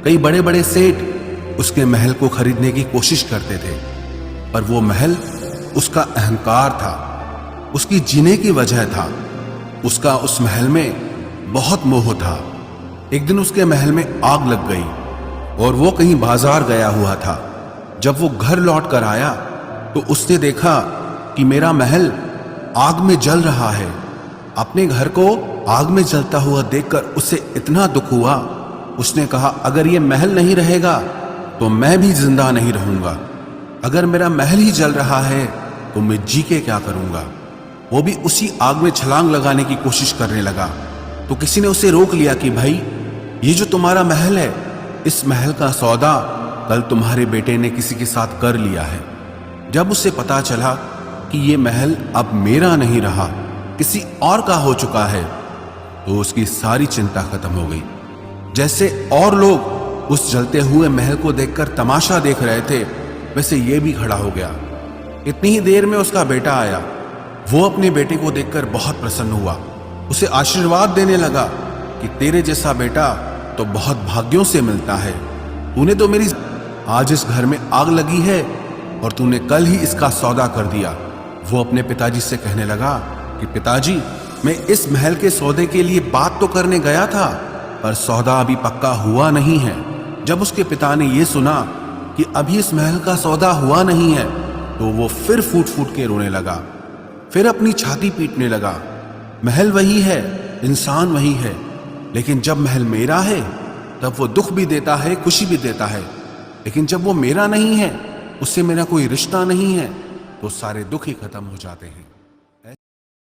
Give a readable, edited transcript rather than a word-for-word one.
कई बड़े बड़े सेठ उसके महल को खरीदने की कोशिश करते थे, पर वो महल उसका अहंकार था, उसकी जीने की वजह था। उसका उस महल में बहुत मोह था। एक दिन उसके महल में आग लग गई और वो कहीं बाजार गया हुआ था। जब वो घर लौट कर आया तो उसने देखा कि मेरा महल आग में जल रहा है। अपने घर को आग में जलता हुआ देखकर उसे इतना दुख हुआ, उसने कहा अगर ये महल नहीं रहेगा तो मैं भी जिंदा नहीं रहूंगा। अगर मेरा महल ही जल रहा है तो मैं जी के क्या करूंगा। वो भी उसी आग में छलांग लगाने की कोशिश करने लगा तो किसी ने उसे रोक लिया कि भाई, ये जो तुम्हारा महल है, इस महल का सौदा कल तुम्हारे बेटे ने किसी के साथ कर लिया है। जब उसे पता चला कि ये महल अब मेरा नहीं रहा, किसी और का हो चुका है, तो उसकी सारी चिंता खत्म हो गई। जैसे और लोग उस जलते हुए महल को देखकर तमाशा देख रहे थे, वैसे ये भी खड़ा हो गया। इतनी ही देर में उसका बेटा आया। वो अपने बेटे को देखकर बहुत प्रसन्न हुआ, उसे आशीर्वाद देने लगा कि तेरे जैसा बेटा तो बहुत भाग्यों से मिलता है। तूने तो मेरी आज इस घर में आग लगी है और तूने कल ही इसका सौदा कर दिया। वो अपने पिताजी से कहने लगा कि पिताजी, मैं इस महल के सौदे के लिए बात तो करने गया था, पर सौदा अभी पक्का हुआ नहीं है। जब उसके पिता ने यह सुना कि अभी इस महल का सौदा हुआ नहीं है, तो वो फिर फूट फूट के रोने लगा, फिर अपनी छाती पीटने लगा। महल वही है, इंसान वही है, लेकिन जब महल मेरा है तब वो दुख भी देता है, खुशी भी देता है। लेकिन जब वो मेरा नहीं है, उससे मेरा कोई रिश्ता नहीं है, तो सारे दुख ही खत्म हो जाते हैं।